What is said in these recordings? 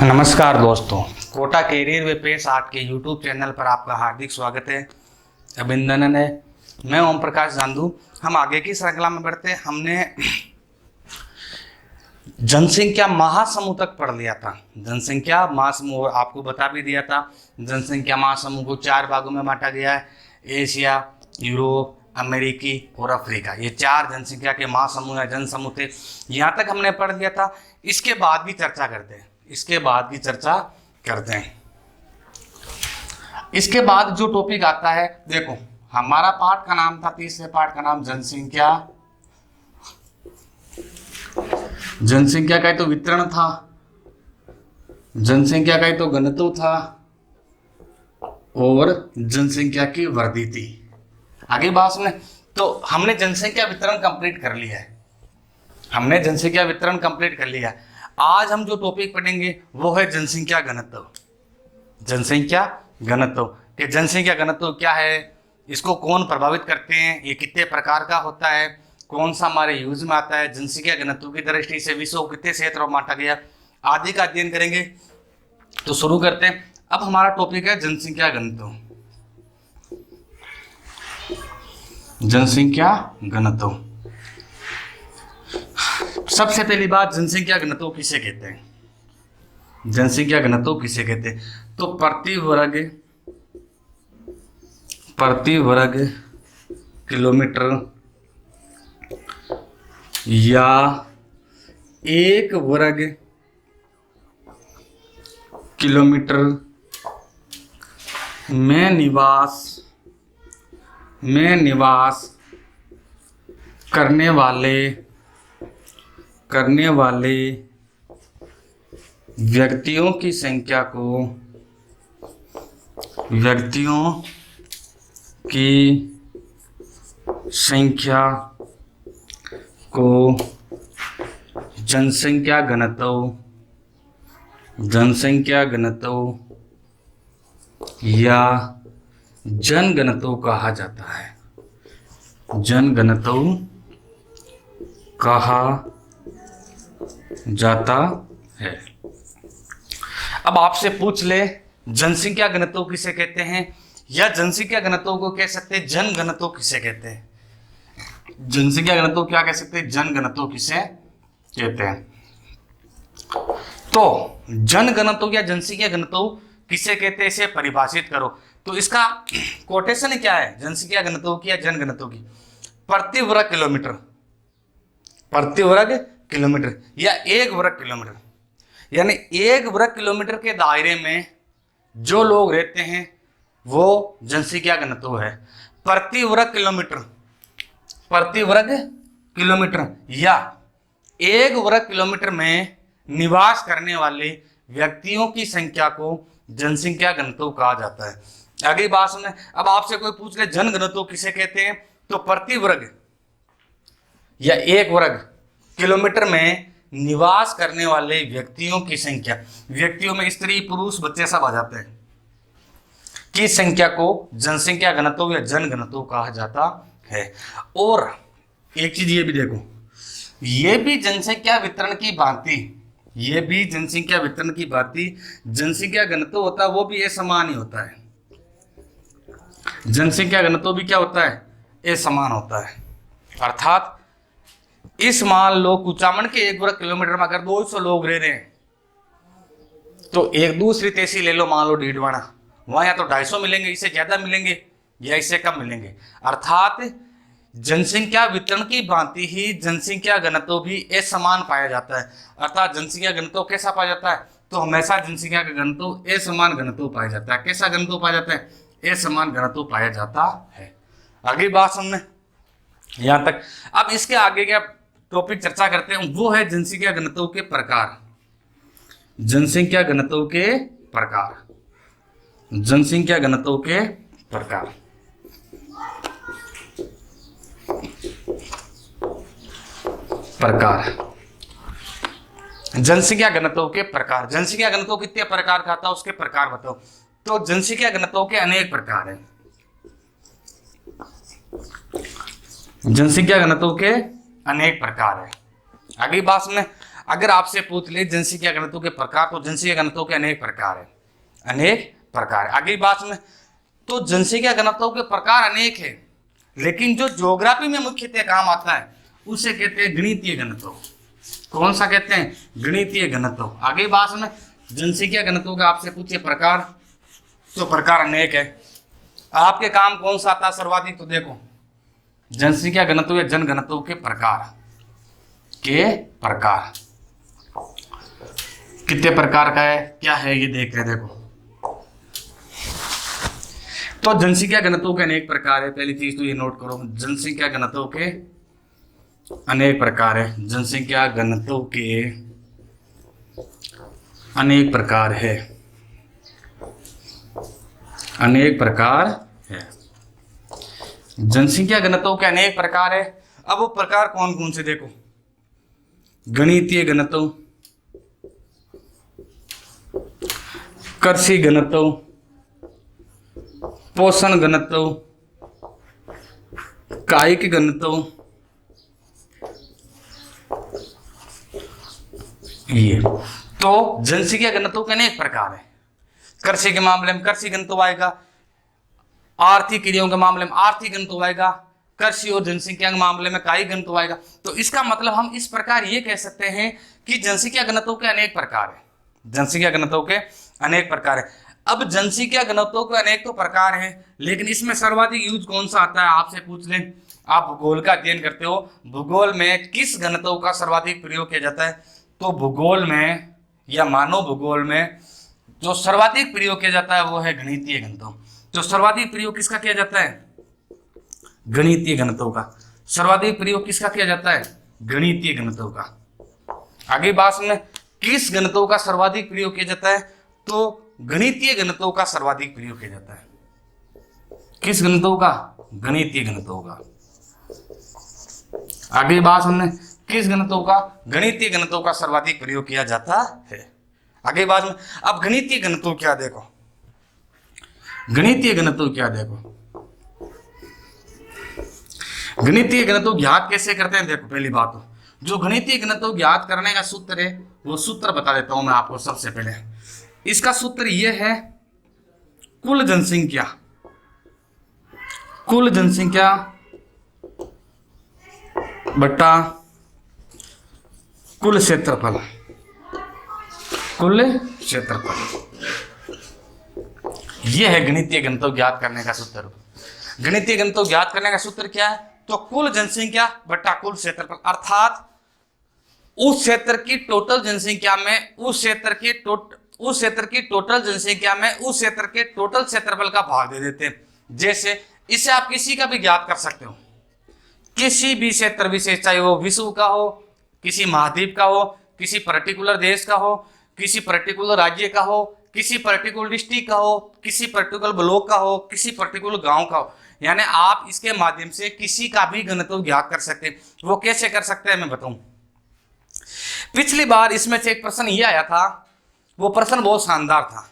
नमस्कार दोस्तों, कोटा कैरियर वे पेश आर्ट के यूट्यूब चैनल पर आपका हार्दिक स्वागत है, अभिनंदन है। मैं ओम प्रकाश जांदू। हम आगे की श्रृंखला में बढ़ते हैं। हमने जनसंख्या महासमूह तक पढ़ लिया था। जनसंख्या महासमूह आपको बता भी दिया था। जनसंख्या महासमूह को 4 भागों में बांटा गया है: एशिया, यूरोप, अमेरिकी और अफ्रीका। ये 4 जनसंख्या के महासमूह या जनसमूह थे। यहाँ तक हमने पढ़ लिया था। इसके बाद भी चर्चा करते हैं। इसके बाद जो टॉपिक आता है, देखो हमारा पाठ का नाम था, तीसरे पाठ का नाम जनसंख्या। जनसंख्या का ही तो वितरण था, जनसंख्या का ही तो घनत्व था और जनसंख्या की वृद्धि थी। आगे बात सुने। तो हमने जनसंख्या वितरण कंप्लीट कर लिया है। आज हम जो टॉपिक पढ़ेंगे वो है जनसंख्या घनत्व। जनसंख्या घनत्व क्या है, इसको कौन प्रभावित करते हैं, ये कितने प्रकार का होता है, कौन सा हमारे यूज में आता है, जनसंख्या घनत्व की दृष्टि से विश्व को कितने क्षेत्रों में बांटा गया आदि का अध्ययन करेंगे। तो शुरू करते हैं। अब हमारा टॉपिक है जनसंख्या घनत्व। जनसंख्या घनत्व, सबसे पहली बात, जनसंख्या घनत्व किसे कहते हैं? तो प्रति वर्ग किलोमीटर या 1 वर्ग किलोमीटर में निवास करने वाले व्यक्तियों की संख्या को जनसंख्या घनत्व या जनघनत्व कहा जाता है। जनघनत्व कहा जाता है। अब आपसे पूछ ले, जनसंख्या घनत्व किसे कहते हैं, या जनसंख्या घनत्व को कह सकते हैं जन घनत्व किसे कहते हैं? जनसंख्या घनत्व क्या कह सकते हैं, जन घनत्व किसे कहते हैं? तो जन घनत्व या जनसंख्या घनत्व किसे कहते हैं, इसे परिभाषित करो। तो इसका कोटेशन क्या है जनसंख्या घनत्व की या जन घनत्व की? प्रति वर्ग किलोमीटर या 1 वर्ग किलोमीटर, यानी 1 वर्ग किलोमीटर के दायरे में जो लोग रहते हैं वो जनसंख्या घनत्व है। प्रति वर्ग किलोमीटर या 1 वर्ग किलोमीटर में निवास करने वाले व्यक्तियों की संख्या को जनसंख्या घनत्व कहा जाता है। अगली बात सुने। अब आपसे कोई पूछ ले जन घनत्व किसे कहते हैं, तो प्रति वर्ग या 1 वर्ग किलोमीटर में निवास करने वाले व्यक्तियों की संख्या, व्यक्तियों में स्त्री पुरुष बच्चे सब आ जाते हैं, की संख्या को जनसंख्या घनत्व या जन घनत्व कहा जाता है। और एक चीज ये भी देखो, ये भी जनसंख्या वितरण की भांति जनसंख्या घनत्व होता है, वो भी असमान ही होता है। जनसंख्या घनत्व भी क्या होता है, असमान होता है। अर्थात इस मान लो कुचामन के 1 वर्ग किलोमीटर में अगर 200 लोग रह रहे हैं, तो एक दूसरी तहसील ले लो, मान लो डीडवाना, वहां या तो 250 मिलेंगे, इससे ज्यादा मिलेंगे या इससे कम मिलेंगे। अर्थात जनसंख्या वितरण की भांति ही जनसंख्या घनत्व भी असमान पाया जाता है। अर्थात जनसंख्या घनत्व कैसा पाया जाता है, तो हमेशा जनसंख्या का घनत्व असमान घनत्व पाया जाता है। कैसा घनत्व पाया जाता है, असमान घनत्व पाया जाता है। अगली बात समझे यहां तक। अब इसके आगे क्या टॉपिक चर्चा करते हैं, वो है जनसंख्या घनत्व के प्रकार। जनसंख्या घनत्व के प्रकार। जनसंख्या घनत्व के प्रकार। जनसंख्या घनत्व कितने प्रकार का था, उसके प्रकार बताओ। तो जनसंख्या घनत्व के अनेक प्रकार हैं। जनसंख्या घनत्व के अनेक प्रकार है। अगली बात में अगर आपसे पूछ ले जनसंख्या घनत्व के प्रकार, तो जनसंख्या घनत्व के अनेक प्रकार है, अनेक प्रकार। अगली बात में, तो जनसंख्या घनत्व के प्रकार अनेक है, लेकिन जो ज्योग्राफी में मुख्यतः काम आता है उसे कहते हैं गणितीय घनत्व। कौन सा कहते हैं? गणितीय घनत्व। आगे बात में जनसंख्या घनत्व का आपसे पूछे प्रकार, तो प्रकार अनेक है। आपके काम कौन सा आता है सर्वाधिक? तो देखो जनसंख्या घनत्व या जन घनत्व के प्रकार कितने प्रकार का है, क्या है, ये देख रहे देखो। तो जनसंख्या घनत्व के अनेक प्रकार है। पहली चीज तो ये नोट करो, जनसंख्या घनत्व के अनेक प्रकार है। जनसंख्या घनत्व के अनेक प्रकार है, अनेक प्रकार है। जनसंख्या घनत्व के अनेक प्रकार है। अब वो प्रकार कौन कौन से देखो, गणितीय घनत्व, कर्षी घनत्व, पोषण घनत्व, कायिक घनत्व, ये। तो जनसंख्या घनत्व के अनेक प्रकार है। कृषि के मामले में कृषि घनत्व आएगा, आर्थिक क्रियाओं के मामले में आर्थिक घनत्व आएगा, कृषि और जनसंख्या के मामले में कायिक घनत्व आएगा। तो इसका मतलब हम इस प्रकार ये कह सकते हैं कि जनसंख्या घनत्व के अनेक प्रकार है, जनसंख्या घनत्व के अनेक प्रकार है। अब जनसंख्या घनत्व के अनेक तो प्रकार है, लेकिन इसमें सर्वाधिक यूज कौन सा आता है? आपसे पूछ लें, आप भूगोल का अध्ययन करते हो, भूगोल में किस घनत्व का सर्वाधिक प्रयोग किया जाता है? तो भूगोल में या मानव भूगोल में जो सर्वाधिक प्रयोग किया जाता है वो है गणितीय घनत्व। जो सर्वाधिक प्रयोग किसका किया जाता है? गणितीय घनत्व का। सर्वाधिक प्रयोग किसका किया जाता है? गणितीय घनत्व का। आगे बात में किस घनत्व का सर्वाधिक प्रयोग किया जाता है? तो गणितीय घनत्व का सर्वाधिक प्रयोग किया जाता है। किस घनत्व का? गणितीय घनत्व का। आगे बात हमने किस घनत्व का? गणितीय घनत्व का सर्वाधिक प्रयोग किया जाता है। आगे बात में अब गणितीय घनत्व क्या देखो, गणितीय घनत्व क्या देखो, गणितीय घनत्व ज्ञात कैसे करते हैं? देखो पहली बात तो जो गणितीय घनत्व ज्ञात करने का सूत्र है वो सूत्र बता देता हूं मैं आपको। सबसे पहले इसका सूत्र यह है, कुल जनसंख्या, कुल जनसंख्या बट्टा कुल क्षेत्रफल, कुल क्षेत्रफल, यह है गणितीय घनत्व ज्ञात करने का सूत्र। गणितीय घनत्व ज्ञात करने का सूत्र क्या है? तो कुल जनसंख्या बट्टा कुल क्षेत्रफल, अर्थात उस क्षेत्र की टोटल जनसंख्या में उस क्षेत्र की टोटल जनसंख्या में उस क्षेत्र के टोटल क्षेत्रफल का भाग दे देते हैं। जैसे इसे आप किसी का भी ज्ञात कर सकते हो, किसी भी क्षेत्र विशेष, चाहे वो विश्व का हो, किसी महाद्वीप का हो, किसी पर्टिकुलर देश का हो, किसी पर्टिकुलर राज्य का हो, किसी पर्टिकुलर डिस्ट्रिक्ट का हो, किसी पर्टिकुलर ब्लॉक का हो, किसी पर्टिकुलर गांव का हो, यानी आप इसके माध्यम से किसी का भी घनत्व ज्ञात कर सकते हैं। वो कैसे कर सकते हैं मैं बताऊं। पिछली बार इसमें से एक प्रश्न ये आया था, वो प्रश्न बहुत शानदार था।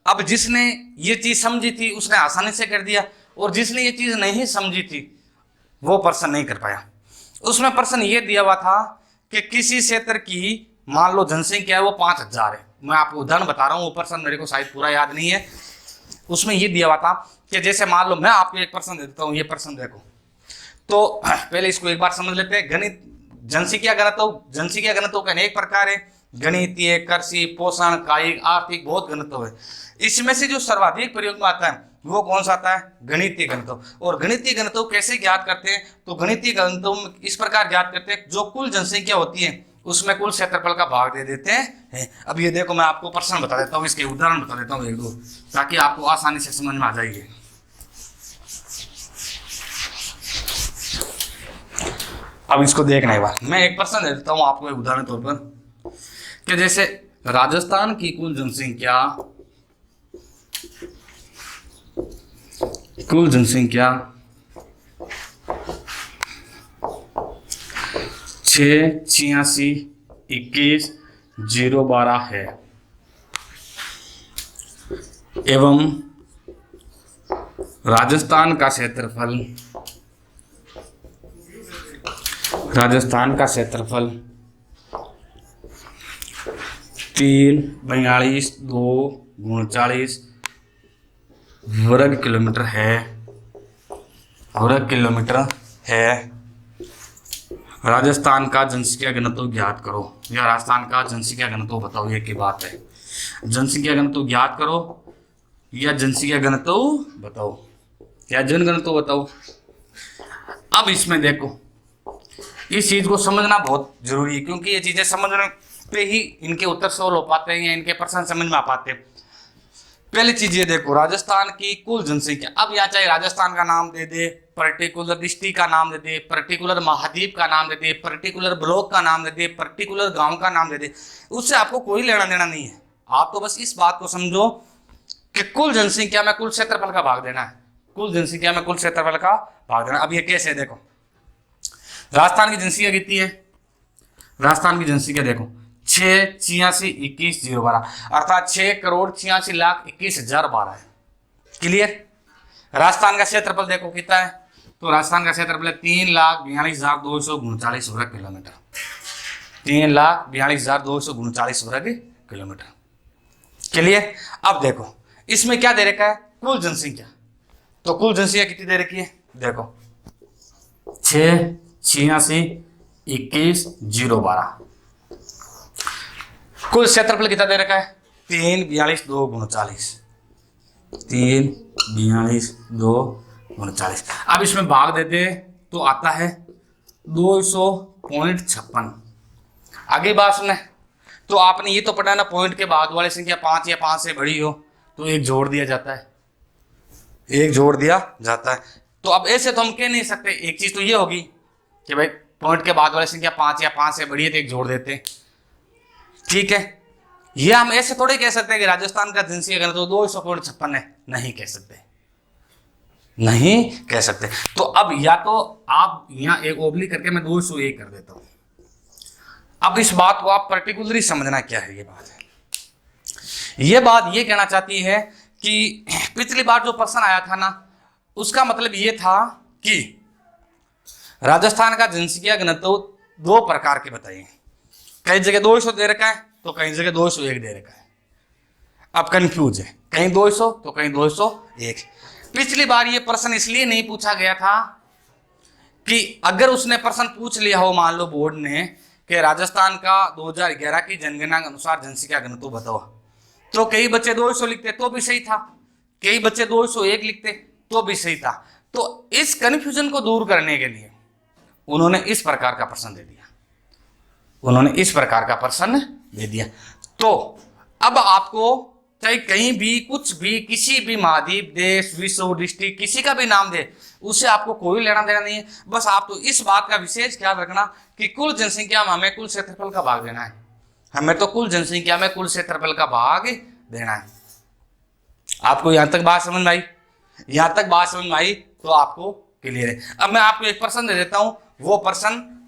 अब जिसने ये चीज समझी थी उसने आसानी से कर दिया, और जिसने ये चीज नहीं समझी थी वो प्रश्न नहीं कर पाया। उसमें प्रश्न ये दिया हुआ था कि किसी क्षेत्र की मान लो जनसंख्या है वो 5000 है। मैं आपको उदाहरण बता रहा हूँ, वो प्रश्न मेरे को शायद पूरा याद नहीं है। उसमें ये दिया हुआ था कि जैसे मान लो मैं आपको एक प्रश्न देता हूँ, ये प्रश्न देखो। तो पहले इसको एक बार समझ लेते हैं। गणित जनसंख्या घनत्व के अनेक प्रकार है, गणितीय, कृषि, पोषण, कायिक, आर्थिक, बहुत घनत्व है। इसमें से जो सर्वाधिक प्रयोग में आता है वो कौन सा आता है? गणितीय घनत्व। और गणितीय घनत्व कैसे ज्ञात करते हैं? तो गणितीय घनत्व इस प्रकार ज्ञात करते हैं, जो कुल जनसंख्या होती है उसमें कुल क्षेत्रफल का भाग दे देते हैं। अब ये देखो मैं आपको प्रश्न बता देता हूँ, इसके उदाहरण बता देता हूँ एक दो, ताकि आपको आसानी से समझ में आ जाएगी। अब इसको देखना एक बार, मैं एक प्रश्न दे देता हूँ आपको एक उदाहरण तौर पर, कि जैसे राजस्थान की कुल जनसंख्या 686,21,012 है, एवं राजस्थान का क्षेत्रफल 5,000 342 वर्ग किलोमीटर है। राजस्थान का जनसंख्या घनत्व ज्ञात करो, या राजस्थान का जनसंख्या घनत्व बताओ, ये की बात है। जनसंख्या घनत्व ज्ञात करो या जनसंख्या घनत्व बताओ या जनघनत्व बताओ। अब इसमें देखो, इस चीज को समझना बहुत जरूरी है, क्योंकि ये चीजें समझने पे ही इनके उत्तर सॉल्व हो पाते हैं या इनके प्रश्न समझ में आ पाते हैं। पहली चीज ये देखो, राजस्थान की कुल जनसंख्या। अब यहाँ चाहे राजस्थान का नाम दे दे, पर्टिकुलर डिस्ट्रिक्ट का नाम दे दे, पर्टिकुलर महाद्वीप का नाम दे दे, पर्टिकुलर ब्लॉक का नाम दे दे, पर्टिकुलर गांव का नाम दे दे, उससे आपको कोई लेना देना नहीं है। आप तो बस इस बात को समझो कि कुल जनसंख्या में कुल क्षेत्रफल का भाग देना है, कुल जनसंख्या में कुल क्षेत्रफल का भाग देना। अब ये कैसे है देखो, राजस्थान की जनसंख्या कितनी है? राजस्थान की जनसंख्या देखो 68621,012, अर्थात 6,86,21,012 है। क्लियर? राजस्थान का क्षेत्रफल देखो कितना है, तो राजस्थान का क्षेत्रफल है 3,42,239 वर्ग किलोमीटर, 3,42,239 वर्ग किलोमीटर। क्लियर? अब देखो इसमें क्या दे रखा है, कुल जनसंख्या। तो कुल जनसंख्या कितनी दे रखी है देखो 68621,012। कुल क्षेत्रफल कितना दे रखा है 3,42,239, 3,42,239। अब इसमें भाग देते तो आता है 200.56। आगे बात सुने, तो आपने ये तो पढ़ा ना, पॉइंट के बाद वाली संख्या 5 या 5 से बड़ी हो तो एक जोड़ दिया जाता है, एक जोड़ दिया जाता है। तो अब ऐसे तो हम कह नहीं सकते, एक चीज तो ये होगी कि भाई पॉइंट के बाद वाली संख्या 5 या 5 से बड़ी है तो एक जोड़ देते हैं, ठीक है। ये हम ऐसे थोड़े कह सकते हैं कि राजस्थान का जनसंख्या घनत्व 200.56 है, नहीं कह सकते, नहीं कह सकते। तो अब या तो आप यहाँ एक ओबली करके मैं 201 कर देता हूं। अब इस बात को आप पर्टिकुलरली समझना क्या है। ये बात है, ये बात ये कहना चाहती है कि पिछली बार जो प्रश्न आया था ना, उसका मतलब ये था कि राजस्थान का जनसंख्या घनत्व 2 प्रकार के बताइए। कई जगह 200 दे रखा है तो कई जगह 201 दे रखा है। अब कंफ्यूज है, कहीं 200 तो कहीं 201। पिछली बार ये प्रश्न इसलिए नहीं पूछा गया था कि अगर उसने प्रश्न पूछ लिया हो, मान लो बोर्ड ने, कि राजस्थान का 2011 की जनगणना के अनुसार जनसंख्या घनत्व बताओ, तो कई बच्चे 200 लिखते तो भी सही था, कई बच्चे 201 लिखते तो भी सही था। तो इस कंफ्यूजन को दूर करने के लिए उन्होंने इस प्रकार का प्रश्न दे दिया, उन्होंने इस प्रकार का प्रश्न दे दिया। तो अब आपको चाहे कहीं भी कुछ भी, किसी भी महाद्वीप, देश, विश्व, डिस्ट्रिक्ट, किसी का भी नाम दे, उससे आपको कोई लेना देना नहीं है। बस आप तो इस बात का विशेष ख्याल रखना कि कुल जनसंख्या में हमें कुल क्षेत्रफल का भाग देना है, हमें तो कुल जनसंख्या में कुल क्षेत्रफल का भाग देना है। आपको यहां तक बात समझ में आई? यहां तक बात समझ में आई तो आपको क्लियर है। अब मैं आपको एक प्रश्न दे देता हूं, वो प्रश्न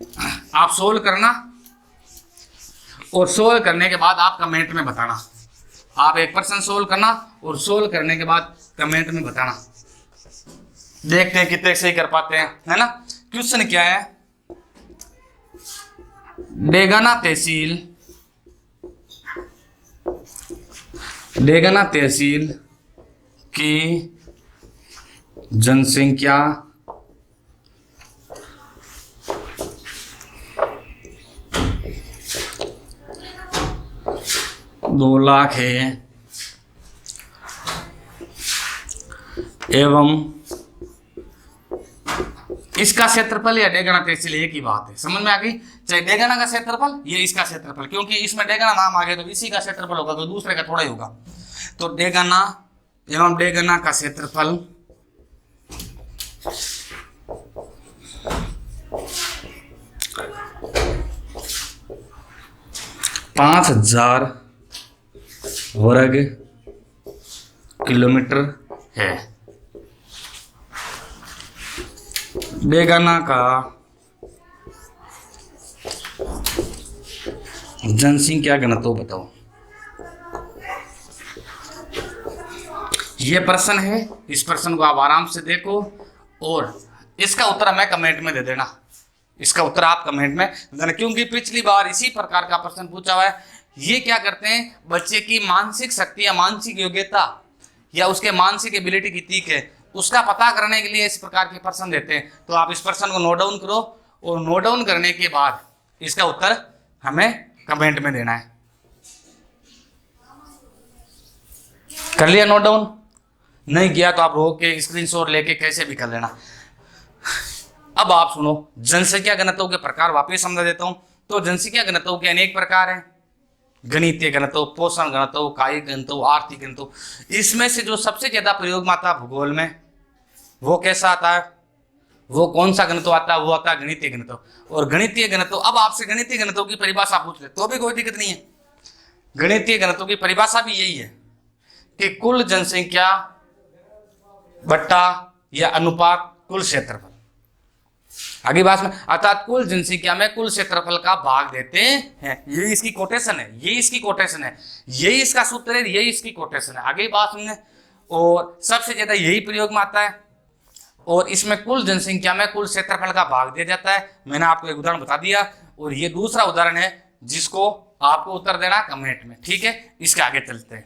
आप सोल्व करना, और सोल्व करने के बाद आप कमेंट में बताना। आप एक प्रश्न सोल्व करना और सोल्व करने के बाद कमेंट में बताना, देखते हैं कितने सही कर पाते हैं, है ना। क्वेश्चन क्या है, डेगाना तहसील की जनसंख्या 2 लाख है एवं इसका क्षेत्रफल या डेगाना तहसील एक ही बात है, समझ में आ गई। चाहे डेगाना का क्षेत्रफल ये इसका क्षेत्रफल, क्योंकि इसमें डेगाना नाम आ गया तो इसी का क्षेत्रफल होगा, तो दूसरे का थोड़ा ही होगा। तो डेगाना एवं डेगाना का क्षेत्रफल 5,000 वर्ग किलोमीटर है। डेगाना का जनसंख्या घनत्व बताओ। ये प्रश्न है, इस प्रश्न को आप आराम से देखो और इसका उत्तर हमें कमेंट में दे देना, इसका उत्तर आप कमेंट में देना, क्योंकि पिछली बार इसी प्रकार का प्रश्न पूछा हुआ है ये क्या करते हैं, बच्चे की मानसिक शक्ति या मानसिक योग्यता या उसके मानसिक एबिलिटी कितनी है उसका पता करने के लिए इस प्रकार के प्रश्न देते हैं। तो आप इस प्रश्न को नोट डाउन करो और नोट डाउन करने के बाद इसका उत्तर हमें कमेंट में देना है। कर लिया नोट डाउन? नहीं किया तो आप रोक के स्क्रीनशॉट लेके कैसे भी कर लेना। अब आप सुनो, जनसंख्या घनत्व के प्रकार वापस समझा देता हूं। तो जनसंख्या घनत्व के अनेक प्रकार हैं, गणितीय घनत्व, पोषण घनत्व, कायिक घनत्व, आर्थिक घनत्व। इसमें से जो सबसे ज्यादा प्रयोग में आता है भूगोल में, वो कैसा आता है, वो कौन सा घनत्व आता है, वो आता है गणितीय घनत्व। और गणितीय घनत्व, अब आपसे गणितीय घनत्व की परिभाषा पूछ ले तो भी कोई दिक्कत नहीं है। गणितीय घनत्व की परिभाषा भी यही है कि कुल जनसंख्या बट्टा या अनुपात कुल क्षेत्रफल। आगे बात में अर्थात कुल जनसंख्या में कुल क्षेत्रफल का भाग देते हैं। ये इसकी कोटेशन है, ये इसकी कोटेशन है, यही इसका सूत्र है, यही इसकी कोटेशन है। आगे बात सुनने, और सबसे ज्यादा यही प्रयोग में आता है। और इसमें कुल जनसंख्या में कुल क्षेत्रफल का भाग दिया जाता है। मैंने आपको एक उदाहरण बता दिया और ये दूसरा उदाहरण है जिसको आपको उत्तर देना कमेंट में। ठीक है, इसके आगे चलते हैं।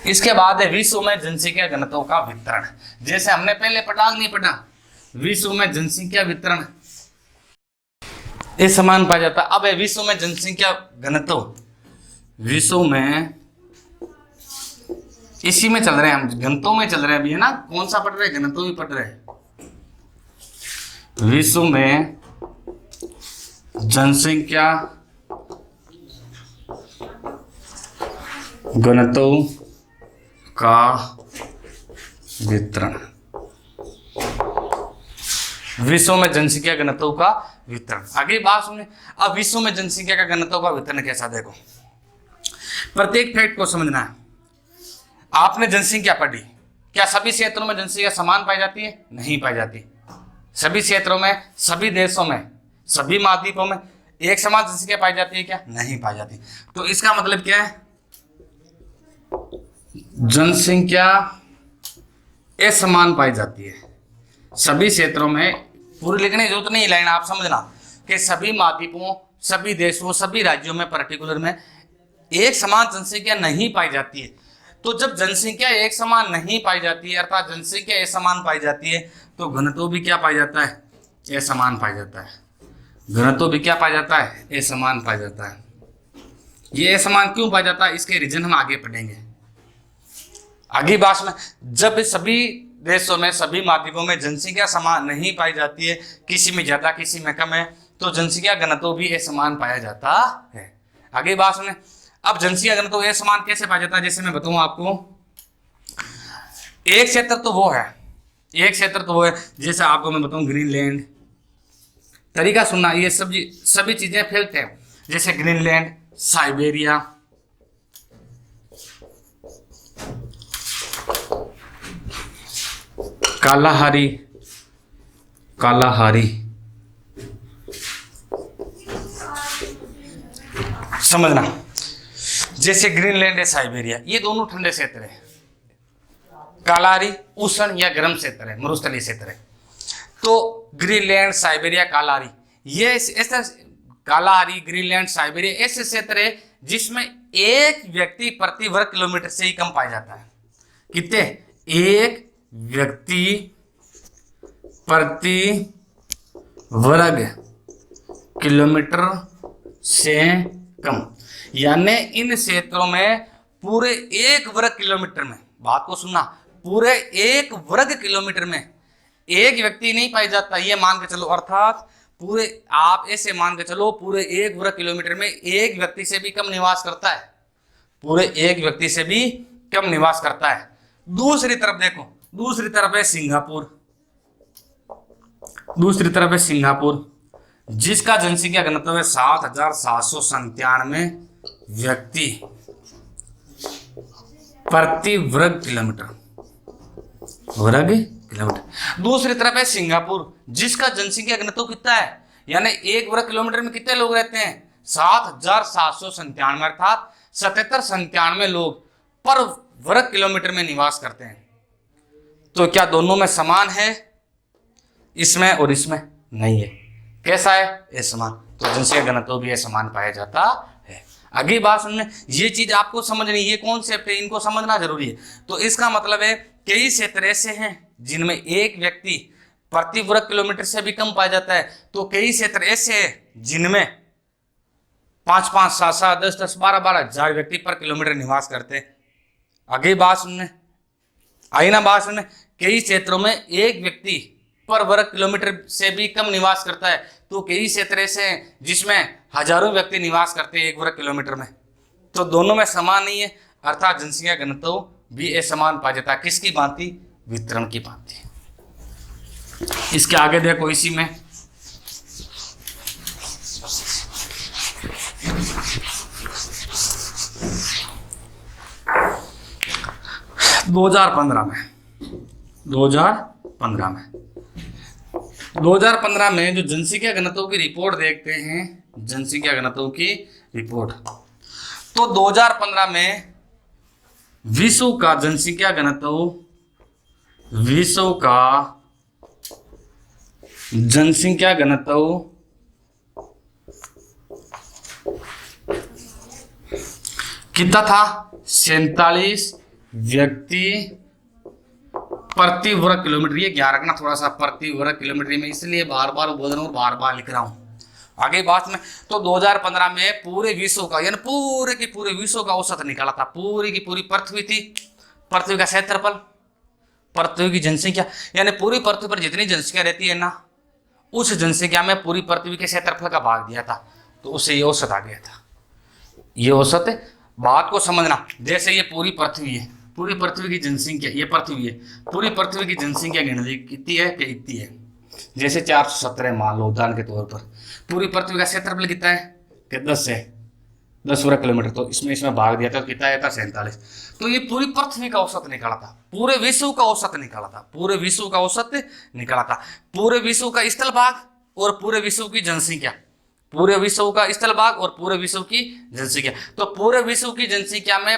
इसके बाद है विश्व में जनसंख्या घनत्व का वितरण। जैसे हमने पहले पढ़ा नहीं पढ़ा, विश्व में जनसंख्या वितरण इस समान पाया जाता। अब है विश्व में जनसंख्या घनत्व, विश्व में इसी में चल रहे हैं हम, घनत्व में चल रहे हैं अभी, है ना। कौन सा पढ़ रहे हैं, घनत्व ही पढ़ रहे हैं। विश्व में जनसंख्या घनत्व का वितरण, विश्व में जनसंख्या घनत्व का वितरण। आगे बात सुनिए, अब विश्व में जनसंख्या का घनत्व का वितरण कैसा, देखो प्रत्येक फैक्ट को समझना है। आपने जनसंख्या पढ़ी, क्या सभी क्षेत्रों में जनसंख्या समान पाई जाती है? नहीं पाई जाती। सभी क्षेत्रों में, सभी देशों में, सभी महाद्वीपों में एक समान जनसंख्या पाई जाती है क्या? नहीं पाई जाती। तो इसका मतलब क्या है, जनसंख्या असमान पाई जाती है सभी क्षेत्रों में। पूरी लिखने की जरूरत नहीं, लाइन आप समझना कि सभी महाद्वीपों, सभी देशों, सभी राज्यों में पर्टिकुलर में एक समान जनसंख्या नहीं पाई जाती है। तो जब जनसंख्या एक समान नहीं पाई जाती है, अर्थात जनसंख्या असमान पाई जाती है, तो घनत्व भी क्या पाया जाता है? असमान पाया जाता है। घनत्व भी क्या पाया जाता है? असमान पाया जाता है। ये असमान क्यों पाया जाता है, इसके रीजन हम आगे पढ़ेंगे। आगे बात में, जब सभी देशों में, सभी महाद्वीपों में जनसंख्या समान नहीं पाई जाती है, किसी में ज्यादा किसी में कम है, तो जनसंख्या घनत्व भी असमान पाया जाता है। आगे बात में, अब जनसंख्या घनत्व असमान कैसे पाया जाता है, जैसे मैं बताऊं आपको। एक क्षेत्र तो वो है, एक क्षेत्र तो वो है, जैसे आपको मैं बताऊं ग्रीनलैंड, तरीका सुनना, ये सभी चीजें फैलते हैं। जैसे ग्रीनलैंड, साइबेरिया, कालाहारी, कालाहारी, समझना। जैसे ग्रीनलैंड है, साइबेरिया, ये दोनों ठंडे क्षेत्र है। कालाहारी उष्ण या गर्म क्षेत्र है, मरुस्थलीय क्षेत्र है। तो ग्रीनलैंड, साइबेरिया, कालाहारी, ये ऐसा, कालाहारी, ग्रीनलैंड, साइबेरिया ऐसे क्षेत्र है जिसमें एक व्यक्ति प्रति वर्ग किलोमीटर से ही कम पाया जाता है। कितने? एक व्यक्ति प्रति वर्ग किलोमीटर से कम, यानी इन क्षेत्रों में पूरे एक वर्ग किलोमीटर में, बात को सुनना, पूरे एक वर्ग किलोमीटर में एक व्यक्ति नहीं पाया जाता, ये मान के चलो। अर्थात पूरे, आप ऐसे मान के चलो, पूरे एक वर्ग किलोमीटर में एक व्यक्ति से भी कम निवास करता है, पूरे एक व्यक्ति से भी कम निवास करता है। दूसरी तरफ देखो, दूसरी तरफ है सिंगापुर, दूसरी तरफ है सिंगापुर, जिसका जनसंख्या घनत्व है 7,797 व्यक्ति प्रति वर्ग किलोमीटर, वर्ग किलोमीटर। दूसरी तरफ है सिंगापुर, जिसका जनसंख्या घनत्व कितना है, यानी एक वर्ग किलोमीटर में कितने लोग रहते हैं? 7,797, अर्थात 77-97 लोग पर वर्ग किलोमीटर में निवास करते हैं। तो क्या दोनों में समान है? इसमें और इसमें नहीं है। कैसा है? असमान। तो जनसंख्या घनत्व भी असमान पाया जाता है। अगली बात सुनने, ये चीज आपको समझनी, ये कॉन्सेप्ट है, इनको समझना जरूरी है। तो इसका मतलब है कई क्षेत्र ऐसे हैं जिनमें एक व्यक्ति प्रति वर्ग किलोमीटर से भी कम पाया जाता है, तो कई क्षेत्र ऐसे हैं जिनमें 5-5, 7-7, 10-10, 12-12 हजार व्यक्ति पर किलोमीटर निवास करते हैं। आगे बात सुनने, आई ना बात सुनने, कई क्षेत्रों में एक व्यक्ति पर वर्ग किलोमीटर से भी कम निवास करता है, तो कई क्षेत्र ऐसे हैं जिसमें हजारों व्यक्ति निवास करते हैं 1 वर्ग किलोमीटर में। तो दोनों में समान नहीं है, अर्थात जनसंख्या घनत्व भी असमान पाया जाता है। किसकी भांति? वितरण की भांति। इसके आगे देखो, इसी में 2015 में जो जनसंख्या घनत्व की रिपोर्ट देखते हैं, जनसंख्या घनत्व की रिपोर्ट, तो 2015 में विश्व का जनसंख्या घनत्व, विश्व का जनसंख्या घनत्व कितना था? 47 व्यक्ति प्रति वर्ग किलोमीटर। ये ज्ञान रखना थोड़ा सा, प्रति वर्ग किलोमीटर में इसलिए बार बार बोल रहा हूँ, बार बार लिख रहा हूं। आगे बात में, तो 2015 में पूरे विश्व का, यानी पूरे की पूरे विश्व का औसत निकाला था। पूरी की पूरी पृथ्वी थी, पृथ्वी का क्षेत्रफल, पृथ्वी की जनसंख्या, यानी पूरी पृथ्वी पर जितनी जनसंख्या रहती है ना, उस जनसंख्या में पूरी पृथ्वी के क्षेत्रफल का भाग दिया था, तो उससे ये औसत आ गया था। ये औसत है, बात को समझना। जैसे ये पूरी पृथ्वी है, पूरी पृथ्वी की जनसंख्या, ये पृथ्वी है, पूरी पृथ्वी की जनसंख्या गिनती कितनी है कि इतनी है? जैसे 417 मान लो उदाहरण के तौर पर। पूरी पृथ्वी का क्षेत्रफल कितना है कि 10 है, 10 वर्ग किलोमीटर, तो इसमें भाग दिया था, तो कितना आया था? 47। तो ये पूरी पृथ्वी का औसत निकाला था, पूरे विश्व का औसत निकाला था, पूरे विश्व का औसत निकाला था। पूरे विश्व का स्थल भाग और पूरे विश्व की जनसंख्या, पूरे विश्व का स्थल भाग और पूरे विश्व की जनसंख्या, तो पूरे विश्व की जनसंख्या में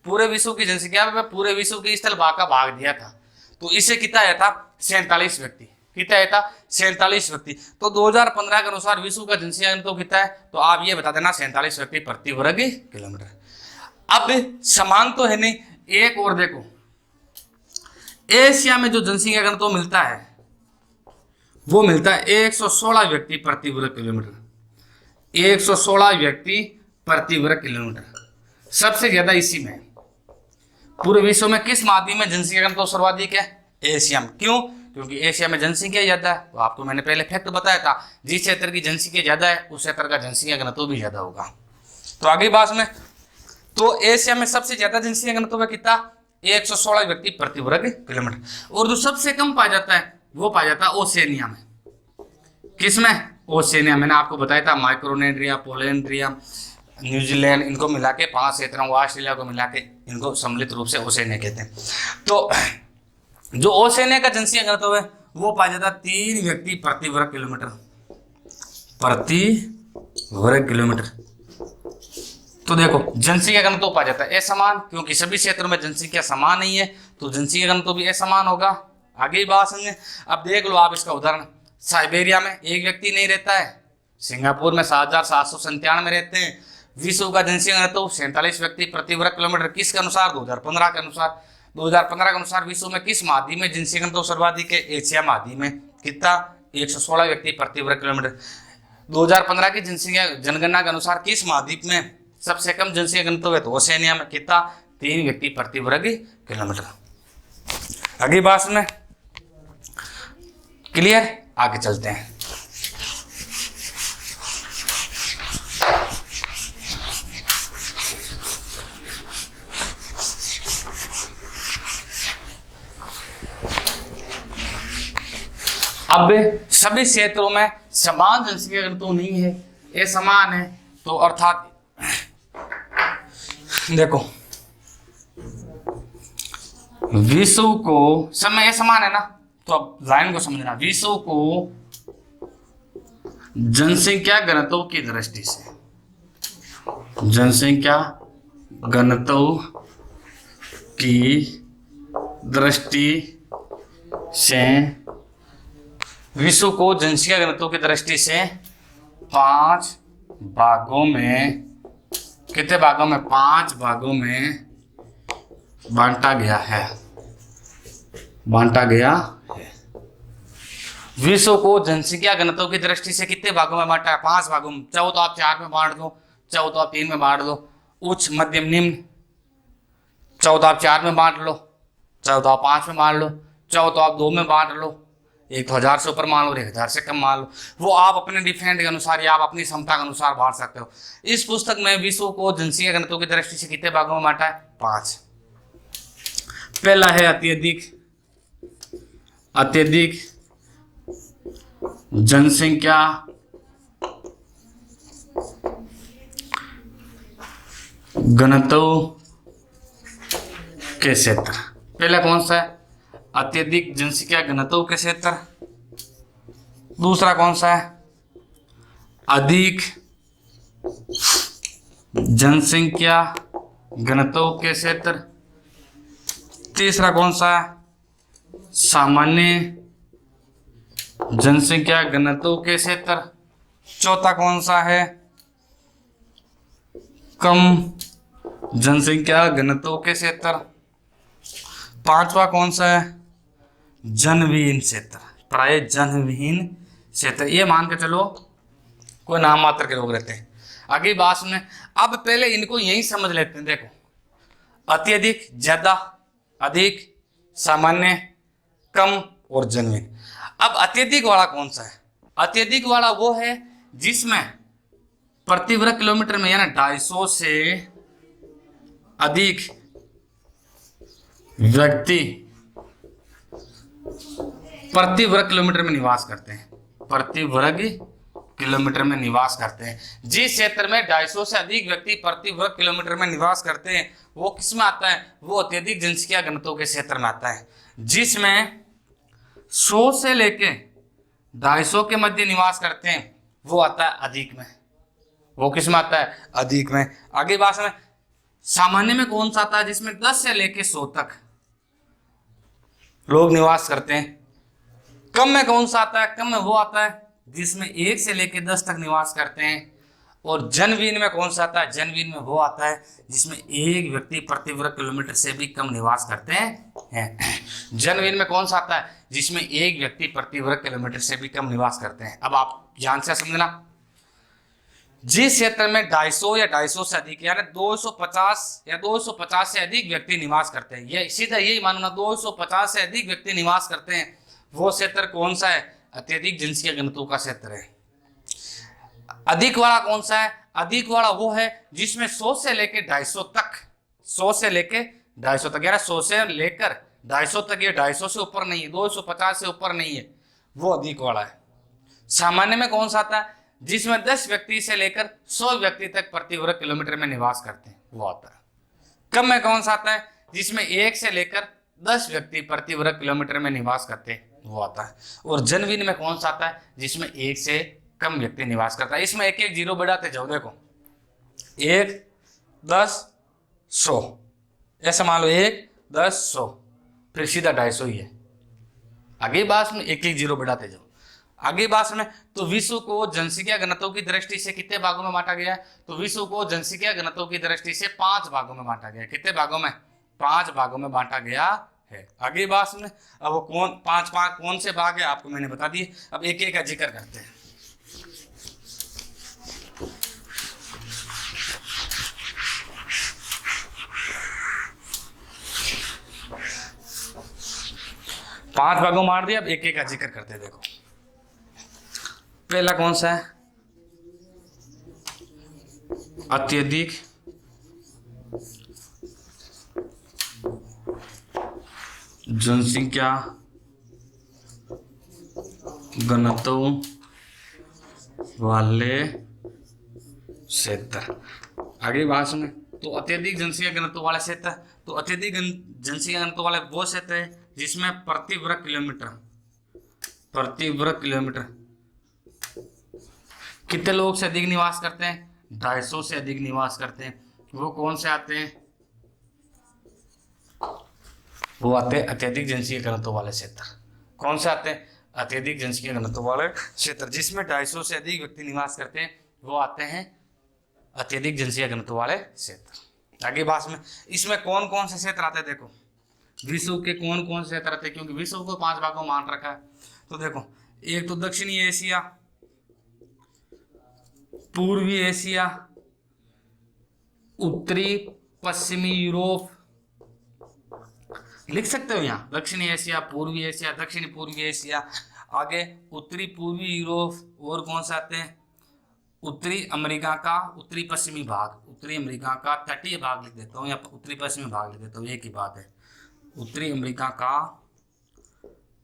पूरे विश्व की जनसंख्या में पूरे विश्व की स्थल भाग का भाग दिया था, तो इससे कितना आया था? 47 व्यक्ति। कितना आया था? 47 व्यक्ति। तो 2015 के अनुसार विश्व का जनसंख्या तो कितना है? तो आप ये बता देना, 47 व्यक्ति प्रति वर्ग किलोमीटर। अब समान तो है नहीं, एक और देखो, एशिया में जो जनसंख्या घनत्व मिलता है वो मिलता है 116 व्यक्ति प्रति वर्ग किलोमीटर। 116 व्यक्ति प्रति वर्ग किलोमीटर सबसे ज्यादा इसी में। पूरे विश्व में किस महाद्वीप में जनसंख्या घनत्व सर्वाधिक है? एशिया में। क्यों? क्योंकि एशिया में जनसंख्या ज्यादा है। तो आपको मैंने पहले फैक्ट बताया था, जिस क्षेत्र की जनसंख्या ज्यादा है उस क्षेत्र का जनसंख्या घनत्व भी ज्यादा होगा। तो आगे बात में, तो एशिया में सबसे ज्यादा जनसंख्या घनत्व है कितना? 116 व्यक्ति प्रति वर्ग किलोमीटर। और जो सबसे कम पाया जाता है वो पाया जाता है ओसेनिया में। किसमें? ओसेनिया। मैंने आपको बताया था माइक्रोनेड्रिया, पोलिनेड्रिया, न्यूजीलैंड, इनको मिला के 5 क्षेत्रों, ऑस्ट्रेलिया को मिला के इनको सम्मिलित रूप से ओसेनिया कहते हैं। तो जो ओसेनिया का जनसंख्या घनत्व है वो पाया जाता 3 व्यक्ति प्रति वर्ग किलोमीटर, प्रति वर्ग किलोमीटर। तो देखो जनसंख्या घनत्व पाया जाता है असमान, क्योंकि सभी क्षेत्रों में जनसंख्या समान नहीं है, तो जनसंख्या घनत्व भी असमान होगा। आगे बात समझे। अब देख लो आप इसका उदाहरण, साइबेरिया में एक व्यक्ति नहीं रहता है, सिंगापुर में 7,797 रहते हैं। विश्व का जनसंख्या घनत्व 47 व्यक्ति प्रति वर्ग किलोमीटर। किसके अनुसार? 2015 के अनुसार। 2015 के अनुसार विश्व में किस महाद्वीप में जनसंख्या घनत्व सर्वाधिक है? एशिया महाद्वीप में। कितना? 116 व्यक्ति प्रति वर्ग किलोमीटर। 2015 की जनगणना के अनुसार किस महाद्वीप में सबसे कम जनसंख्या घनत्व है? तो ओसेनिया में। कितना? 3 व्यक्ति प्रति वर्ग किलोमीटर। अगली बात में क्लियर? आगे चलते हैं। अब सभी क्षेत्रों में समान जनसंख्या घनत्व नहीं है, ये समान है। तो अर्थात देखो विश्व को समय ये समान है ना, तो अब लाइन को समझना। विश्व को जनसंख्या घनत्व की दृष्टि से, जनसंख्या घनत्व की दृष्टि से विश्व को जनसंख्या घनत्व की दृष्टि से 5 भागों में, कितने भागों में, 5 भागों में बांटा गया है, बांटा गया है। विश्व को जनसंख्या घनत्व की दृष्टि से कितने भागों में बांटा है? 5 भागों में। चाहो तो आप 4 में बांट दो, चाहो तो आप 3 में बांट दो, उच्च मध्यम निम्न। चाहो तो आप 4 में बांट लो, चाहो तो आप 5 में बांट लो, चाहो तो आप 2 में बांट लो, एक तो 1000 से ऊपर मान लो, 1000 से कम मान लो। वो आप अपने डिफरेंट के अनुसार या आप अपनी क्षमता के अनुसार बांट सकते हो। इस पुस्तक में विश्व को जनसंख्या घनत्व की दृष्टि से कितने भागों में बांटा है? 5। पहला है अत्यधिक जनसंख्या घनत्व के क्षेत्र। पहला कौन सा है? अत्यधिक जनसंख्या घनत्व के क्षेत्र। दूसरा कौन सा है? अधिक जनसंख्या घनत्व के क्षेत्र। तीसरा कौन सा है? सामान्य जनसंख्या घनत्व के क्षेत्र। चौथा कौन सा है? कम जनसंख्या घनत्व के क्षेत्र। पांचवा कौन सा है? जनविहीन क्षेत्र, प्राय जनविहीन क्षेत्र। ये मान के चलो कोई नाम मात्र के लोग रहते हैं। आगे बात में अब पहले इनको यही समझ लेते हैं। देखो, अत्यधिक, ज्यादा, अधिक, सामान्य, कम और जनविहीन। अब अत्यधिक वाला कौन सा है? अत्यधिक वाला वो है जिसमें प्रति वर्ग किलोमीटर में यानी 250 से अधिक व्यक्ति प्रति वर्ग किलोमीटर में निवास करते हैं, प्रति वर्ग किलोमीटर में निवास करते हैं। जिस क्षेत्र में 250 से अधिक व्यक्ति प्रति वर्ग किलोमीटर में निवास करते हैं वो किस में आता है? वो अत्यधिक जनसंख्या घनत्व के क्षेत्र में आता है। जिसमें 100 से लेके 250 के मध्य निवास करते हैं वो आता है अधिक में। वो किस में आता है? अधिक में। आगे बात में सामान्य में कौन सा आता है? जिसमें 10 से लेके 100 तक लोग निवास करते हैं। कम में कौन सा आता है? कम में वो आता है जिसमें 1 से लेके 10 तक निवास करते हैं। और जनविहीन में कौन सा आता है? जनविहीन में वो आता है जिसमें एक व्यक्ति प्रति वर्ग किलोमीटर से भी कम निवास करते हैं। जनविहीन में कौन सा आता है? जिसमें एक व्यक्ति प्रति वर्ग किलोमीटर से भी कम निवास करते हैं। अब आप ध्यान से समझना, जिस क्षेत्र में 250 या 250 से अधिक यानी 250 या 250 से अधिक व्यक्ति निवास करते हैं, ये सीधा यही मानना 250 से अधिक व्यक्ति निवास करते हैं, वो क्षेत्र कौन सा है? अत्यधिक जनसंख्या घनत्व का क्षेत्र है। अधिक वाला कौन सा है? अधिक वाला वो है जिसमें 100 से लेकर 250 तक, 100 से लेकर 250 तक यानी 100 से लेकर 250 तक, ये 250 से ऊपर नहीं है, 250 से ऊपर नहीं है, वो अधिक वाला है। सामान्य में कौन सा आता है? जिसमें 10 व्यक्ति से लेकर 100 व्यक्ति तक प्रति वर्ग किलोमीटर में निवास करते हैं, वो आता है। कम में कौन सा आता है? जिसमें 1 से लेकर 10 व्यक्ति प्रति वर्ग किलोमीटर में निवास करते हैं, वो आता है। और जनविहीन में कौन सा आता है? जिसमें 1 से कम व्यक्ति निवास करता है। इसमें एक एक जीरो बढ़ाते जाओ। देखो 1, 10, 100 ऐसा मान लो, 1, 10, 100 फिर सीधा 250 ही है। आगे बात में एक एक जीरो बढ़ाते जाओ। आगे बात में तो विश्व को जनसंख्या घनत्व की दृष्टि से कितने भागों में बांटा गया है? तो विश्व को जनसंख्या घनत्व की दृष्टि से 5 भागों में बांटा गया है। कितने भागों में? 5 भागों में बांटा गया है। आगे बात में अब वो पांच कौन से भाग है आपको मैंने बता दिए। अब एक एक का जिक्र करते हैं। पांच भागों मार दिया, अब एक एक का जिक्र करते हैं। देखो पहला कौन सा है? अत्यधिक जनसंख्या घनत्व वाले क्षेत्र। आगे बात सुने तो अत्यधिक जनसंख्या घनत्व वाले क्षेत्र, तो अत्यधिक जनसंख्या घनत्व वाले वो क्षेत्र है जिसमें प्रति वर्ग किलोमीटर कितने लोग से अधिक निवास करते हैं? 250 से अधिक निवास करते हैं। वो कौन से आते हैं? वो आते हैं अत्यधिक जनसंख्या घनत्व वाले क्षेत्र। कौन से आते हैं? अत्यधिक जनसंख्या घनत्व वाले क्षेत्र, जिसमें 250 से अधिक व्यक्ति निवास करते हैं, वो आते हैं अत्यधिक जनसंख्या घनत्व वाले क्षेत्र। आगे बात में इसमें कौन कौन से क्षेत्र आते हैं? देखो विश्व के कौन कौन से क्षेत्र आते हैं, क्योंकि विश्व को 5 भागों में मान रखा है। तो देखो, एक तो दक्षिणी एशिया, पूर्वी एशिया, उत्तरी पश्चिमी यूरोप, लिख सकते हो यहाँ दक्षिणी एशिया, पूर्वी एशिया, दक्षिणी पूर्वी एशिया, आगे उत्तरी पूर्वी यूरोप, और कौन से आते हैं? उत्तरी अमेरिका का उत्तरी पश्चिमी भाग, उत्तरी अमेरिका का तटीय भाग लिख देता हूँ या उत्तरी पश्चिमी भाग लिख देता हूँ, एक ही बात है। उत्तरी अमेरिका का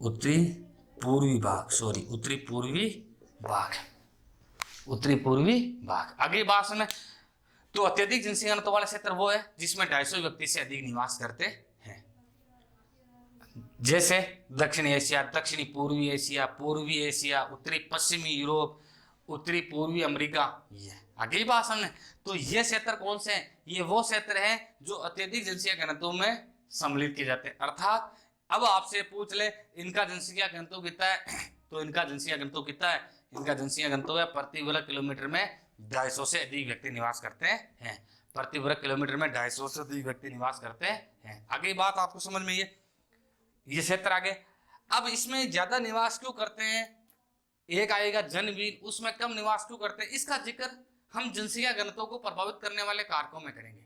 उत्तरी पूर्वी भाग, सॉरी उत्तरी पूर्वी भाग, उत्तरी पूर्वी भाग। अगली बात में तो अत्यधिक जनसंख्या घनत्व वाला क्षेत्र वो है जिसमें 250 व्यक्ति से अधिक निवास करते हैं, जैसे दक्षिण एशिया, दक्षिणी पूर्वी एशिया, पूर्वी एशिया, उत्तरी पश्चिमी यूरोप, उत्तरी पूर्वी अमेरिका। ये अगली बात हमने तो ये क्षेत्र कौन से हैं? ये वो क्षेत्र है जो अत्यधिक जनसंख्या घनत्व में सम्मिलित किए जाते हैं। अर्थात अब आपसे पूछ ले इनका जनसंख्या घनत्व कितना है, तो इनका जनसंख्या घनत्व कितना है? इनका जनसंख्या घनत्व है प्रति वर्ग किलोमीटर में 250 से अधिक व्यक्ति निवास करते हैं, प्रति वर्ग किलोमीटर में 250 से अधिक व्यक्ति निवास करते हैं। अगली बात आपको समझ में ये क्षेत्र आगे। अब इसमें ज्यादा निवास क्यों करते हैं? एक आएगा जनवीर, उसमें कम निवास क्यों करते हैं? इसका जिक्र हम जनसंख्या घनत्व को प्रभावित करने वाले कारकों में करेंगे।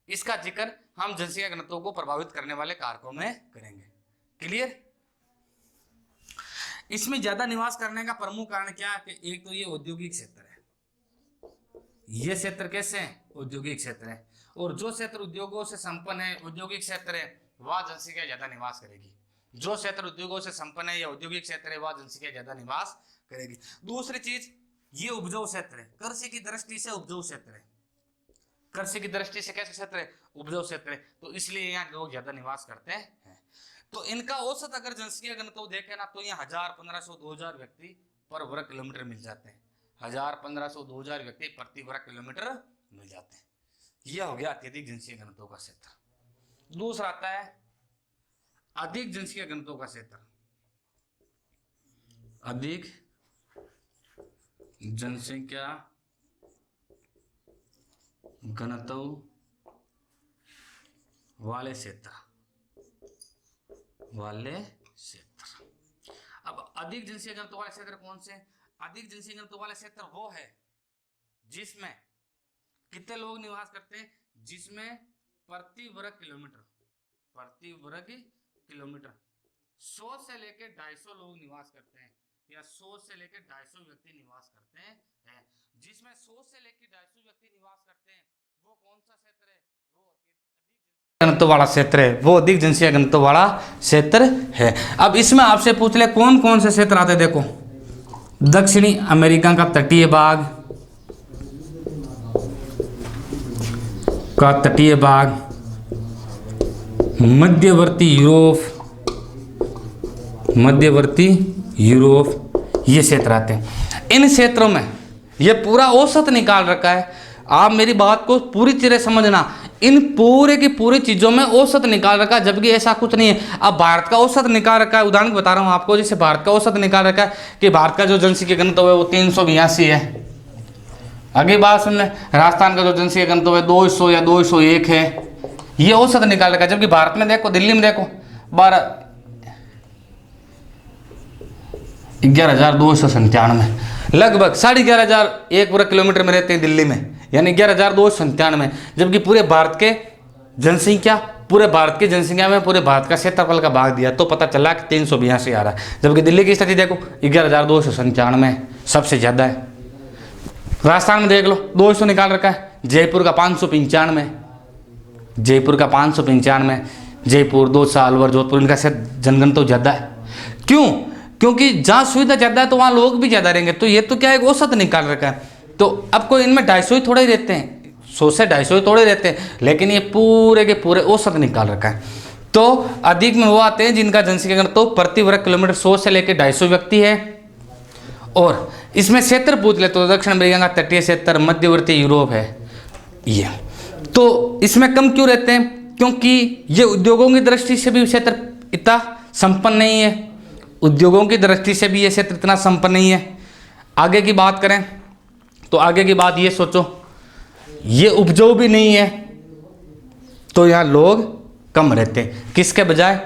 इसका जिक्र हम जनसंख्या घनत्व को प्रभावित करने वाले कारकों में करेंगे। क्लियर? इसमें ज्यादा निवास करने का प्रमुख कारण क्या है कि एक तो ये औद्योगिक क्षेत्र है, ये क्षेत्र कैसे है? औद्योगिक क्षेत्र है, और जो क्षेत्र उद्योगों से संपन्न है, औद्योगिक क्षेत्र है, वह जनसंख्या ज्यादा निवास करेगी। जो क्षेत्र उद्योगों से संपन्न है या औद्योगिक क्षेत्र है, वह जनसंख्या ज्यादा निवास करेगी। दूसरी चीज, ये उपजाऊ क्षेत्र है, कृषि की दृष्टि से उपजाऊ क्षेत्र है, कृषि की दृष्टि से कैसे क्षेत्र है? उपजाऊ क्षेत्र है, तो इसलिए यहाँ लोग ज्यादा निवास करते हैं। तो इनका औसत अगर जनसंख्या घनत्व देखें ना, तो यहाँ 1000, 1500, 2000 व्यक्ति पर वर्ग किलोमीटर मिल जाते हैं। 1000, 1500, 2000 व्यक्ति प्रति वर्ग किलोमीटर मिल जाते हैं। यह हो गया अत्यधिक जनसंख्या घनत्व का क्षेत्र। दूसरा आता है अधिक जनसंख्या घनत्व का क्षेत्र। अधिक जनसंख्या घनत्व वाले क्षेत्र, अब अधिक जनसंख्या घनत्व वाले क्षेत्र कौन से? अधिक जनसंख्या घनत्व वाले क्षेत्र वो है जिसमें कितने लोग निवास करते हैं? जिसमें प्रति वर्ग किलोमीटर 100 से लेकर 250 लोग निवास करते हैं, या 100 से लेकर 250 व्यक्ति निवास करते हैं। जिसमें 100 से लेकर 250 व्यक्ति निवास करते हैं, वो कौन सा क्षेत्र है? वो घनत्व वाला क्षेत्र है, वो अधिक जनसंख्या घनत्व वाला क्षेत्र है। अब इसमें आपसे पूछ ले कौन कौन से क्षेत्र आते हैं? देखो, दक्षिणी अमेरिका का तटीय भाग, मध्यवर्ती यूरोप, ये क्षेत्र आते हैं। इन क्षेत्रों में ये पूरा औसत निकाल रखा है। आप मेरी बात को पूरी तरह समझना, इन पूरे की पूरी चीजों में औसत निकाल रखा है, जबकि ऐसा कुछ नहीं है। अब भारत का औसत निकाल रखा है, उदाहरण बता रहा हूं आपको, जैसे भारत का औसत निकाल रखा है कि भारत का जो जनसंख्या घनत्व है वो 382 है। अगली बात सुनने, राजस्थान का जो जनसंख्या घनत्व है 200 या 201 है, ये औसत निकाल रखा है। जबकि भारत में देखो, दिल्ली में देखो 11,297, लगभग 11,500 एक वर्ग किलोमीटर में रहते हैं दिल्ली में, यानी 11,297। जबकि पूरे भारत के जनसंख्या में पूरे भारत का क्षेत्रफल का भाग दिया तो पता चला कि 382 आ रहा है। जबकि दिल्ली की स्थिति देखो 11,297 सबसे ज्यादा है। राजस्थान में देख लो 200 निकाल रखा है, जयपुर का 595, जयपुर, दौसा, अलवर, जोधपुर, इनका जनघनत्व ज्यादा है। क्यों? क्योंकि जहाँ सुविधा ज्यादा है तो वहाँ लोग भी ज्यादा रहेंगे। तो ये तो क्या है, औसत निकाल रखा है। तो अब कोई इनमें 250 ही थोड़े ही रहते हैं, 100 से 250 ही थोड़े रहते हैं, लेकिन ये पूरे के पूरे औसत निकाल रखा है। तो अधिक में वो आते हैं जिनका जनसंख्या घनत्व प्रति वर्ग किलोमीटर 100 से लेकर 250 व्यक्ति है। और इसमें क्षेत्र पूछ ले तो दक्षिण अमेरिका का तटीय क्षेत्र, मध्यवर्ती यूरोप है ये। तो इसमें कम क्यों रहते हैं? क्योंकि ये उद्योगों की दृष्टि से भी क्षेत्र इतना संपन्न नहीं है, उद्योगों की दृष्टि से भी ये क्षेत्र इतना संपन्न नहीं है। आगे की बात करें तो आगे की बात ये सोचो, ये उपजाऊ भी नहीं है, तो यहाँ लोग कम रहते हैं, किसके बजाय,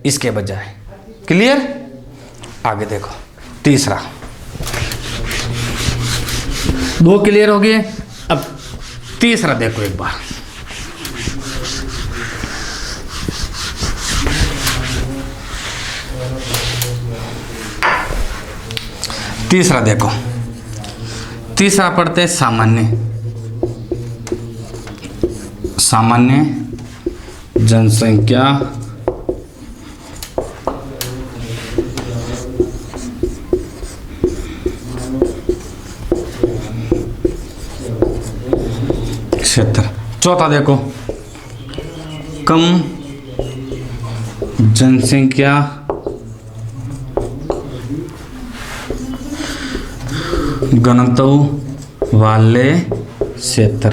इसके बजाय। क्लियर? आगे देखो तीसरा, 2 क्लियर हो गए। अब तीसरा देखो एक बार, तीसरा देखो, तीसरा पढ़ते हैं सामान्य जनसंख्या क्षेत्र। चौथा देखो, कम जनसंख्या घनत्व वाले क्षेत्र।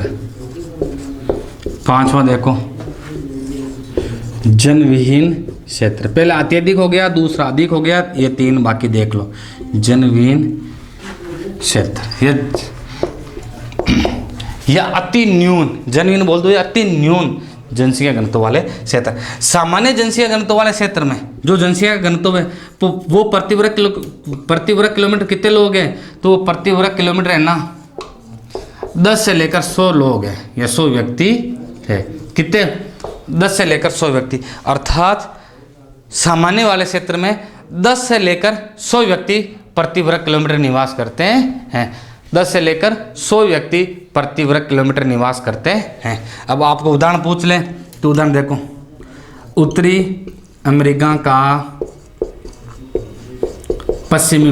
पांचवा देखो, जनविहीन क्षेत्र। पहले अत्यधिक हो गया, दूसरा अधिक हो गया, ये 3 बाकी देख लो। जनविहीन क्षेत्र, या अति न्यून, जनविहीन बोल दो, या अति न्यून जनसंख्या घनत्व वाले क्षेत्र। सामान्य जनसंख्या घनत्व वाले क्षेत्र में जो जनसंख्या घनत्व है तो वो प्रति वर्ग किलोमीटर कितने लोग हैं, तो वो प्रति वर्ग किलोमीटर है ना 10 से लेकर 100 लोग हैं या 100 व्यक्ति है। कितने? 10 से लेकर 100 व्यक्ति। अर्थात सामान्य वाले क्षेत्र में 10 से लेकर 100 व्यक्ति प्रति वर्ग किलोमीटर निवास करते हैं। 10 से लेकर 100 व्यक्ति प्रति वर्ग किलोमीटर निवास करते हैं। अब आपको उदाहरण पूछ लें तो उदाहरण देखो, उत्तरी अमेरिका का पश्चिमी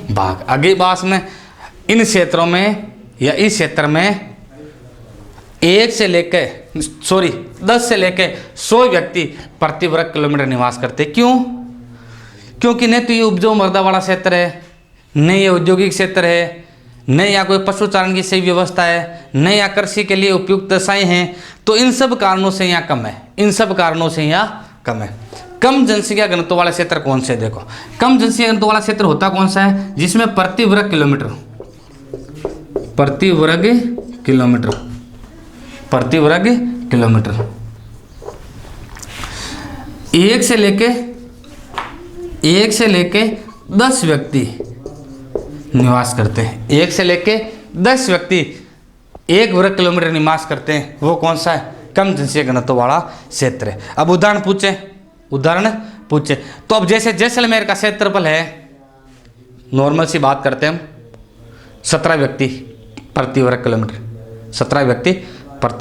भाग। आगे बात में इन क्षेत्रों में या इस क्षेत्र में 10 से लेकर 100 व्यक्ति प्रति वर्ग किलोमीटर निवास करते। क्यों? क्योंकि न तो ये उपजाऊ मृदा वाला क्षेत्र है, न ये औद्योगिक क्षेत्र है, न यहाँ कोई पशुचारण की सही व्यवस्था है, न यहाँ कृषि के लिए उपयुक्त दशाएं हैं। तो इन सब कारणों से यहाँ कम है। कम जनसंख्या घनत्व वाला क्षेत्र कौन से? देखो, कम जनसंख्या घनत्व वाला क्षेत्र होता कौन सा है? जिसमें प्रति वर्ग किलोमीटर 1 से लेके 10 व्यक्ति निवास करते हैं। 1 से लेके 10 व्यक्ति 1 वर्ग किलोमीटर निवास करते हैं। वो कौन सा है? कम जनसंख्या घनत्व वाला क्षेत्र है। अब उदाहरण पूछे तो अब जैसे जैसलमेर का क्षेत्रफल है, नॉर्मल सी बात करते हैं हम, 17 व्यक्ति प्रति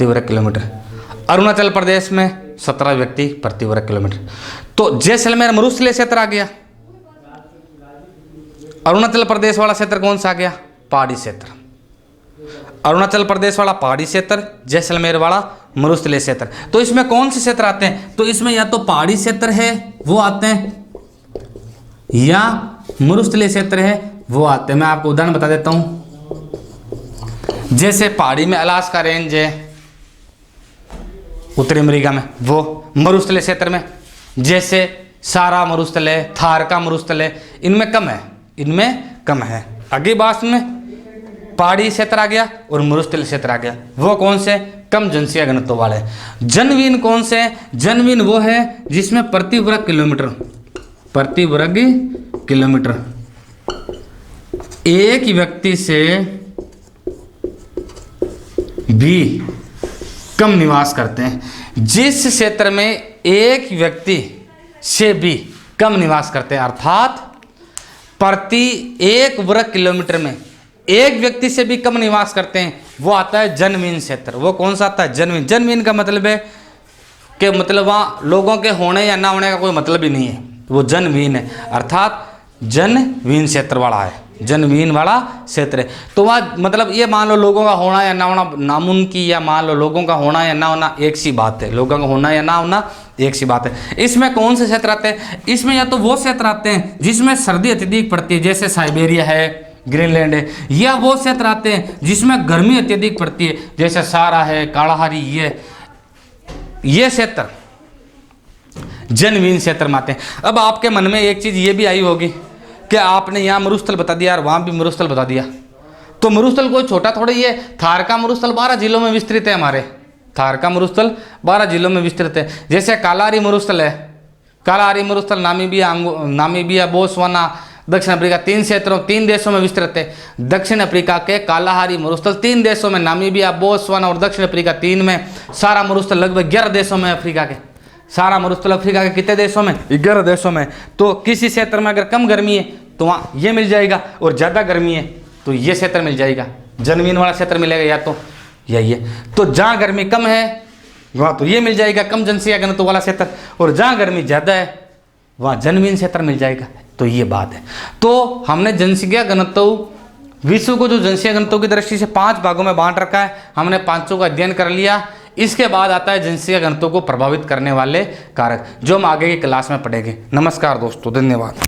वर्ग किलोमीटर। अरुणाचल प्रदेश में 17 व्यक्ति प्रति वर्ग किलोमीटर। तो जैसलमेर मरुस्थलीय क्षेत्र आ गया। अरुणाचल प्रदेश वाला क्षेत्र कौन सा आ गया? पहाड़ी क्षेत्र। अरुणाचल प्रदेश वाला पहाड़ी क्षेत्र, जैसलमेर वाला मरुस्थलीय क्षेत्र। तो इसमें कौन से क्षेत्र आते हैं? तो इसमें या तो पहाड़ी क्षेत्र है वो आते हैं, या मरुस्थलीय क्षेत्र है वो आते हैं। मैं आपको उदाहरण बता देता हूं। जैसे पहाड़ी में अलास्का रेंज है, उत्तरी अमेरिका में, वो मरुस्थलीय क्षेत्र में जैसे सारा मरुस्थल है, थार का मरुस्थल है, इनमें कम है। आगे बात में पहाड़ी क्षेत्र आ गया और मरुस्थलीय क्षेत्र आ गया। वो कौन से? कम जनसंख्या घनत्व वाले। जनविहीन कौन से? जनविहीन वो है जिसमें प्रति वर्ग किलोमीटर एक व्यक्ति से भी कम निवास करते हैं। जिस क्षेत्र में एक व्यक्ति से भी कम निवास करते हैं, अर्थात प्रति 1 वर्ग किलोमीटर में एक व्यक्ति से भी कम निवास करते हैं, वो आता है जनविहीन क्षेत्र। वो कौन सा आता है? जनविहीन का मतलब है कि मतलब वहाँ लोगों के होने या ना होने का कोई मतलब ही नहीं है, वो जनविहीन है। अर्थात जनविहीन क्षेत्र वाला है, जनविहीन वाला क्षेत्र है। तो वहाँ मतलब ये मान लो लोगों का होना या ना होना नामुमकिन, या मान लो लोगों का होना या ना होना एक सी बात है। लोगों का होना या ना होना एक सी बात है। इसमें कौन से क्षेत्र आते हैं? इसमें या तो वो क्षेत्र आते हैं जिसमें सर्दी अत्यधिक पड़ती है, जैसे साइबेरिया है, ग्रीनलैंड है, या वो क्षेत्र आते हैं जिसमें गर्मी अत्यधिक पड़ती है, जैसे सारा है, कालाहारी, ये क्षेत्र जनहीन क्षेत्र में आते हैं। अब आपके मन में एक चीज़ ये भी आई होगी कि आपने यहाँ मरुस्थल बता दिया और वहाँ भी मरुस्थल बता दिया, तो मरुस्थल कोई छोटा थोड़ी है। थार का मरुस्थल 12 जिलों में विस्तृत है। हमारे थार का मरुस्थल 12 जिलों में विस्तृत है। जैसे कालाहारी मरुस्थल है, कालाहारी मरुस्थल नामीबिया, बोत्सवाना, दक्षिण अफ्रीका 3 क्षेत्रों 3 देशों में विस्तृत है। दक्षिण अफ्रीका के कालाहारी मरुस्थल 3 देशों में, नामीबिया, बोत्सवाना और दक्षिण अफ्रीका 3 में। सारा मरुस्थल लगभग 11 देशों में अफ्रीका के, सारा मरुस्थल अफ्रीका के कितने देशों में? 11 देशों में। तो किसी क्षेत्र में अगर कम गर्मी है तो वहाँ ये मिल जाएगा, और ज़्यादा गर्मी है तो ये क्षेत्र मिल जाएगा, जनहीन वाला क्षेत्र मिलेगा, या तो यही है। तो जहाँ गर्मी कम है वहाँ तो ये मिल जाएगा, कम जनसंख्या घनत्व वाला क्षेत्र, और जहाँ गर्मी ज़्यादा है वहाँ जनहीन क्षेत्र मिल जाएगा। तो ये बात है। तो हमने जनसंख्या घनत्व, विश्व को जो जनसंख्या घनत्व की दृष्टि से 5 भागों में बांट रखा है, हमने 5 का अध्ययन कर लिया। इसके बाद आता है जनसंख्या घनत्व को प्रभावित करने वाले कारक, जो हम आगे की क्लास में पढ़ेंगे। नमस्कार दोस्तों, धन्यवाद।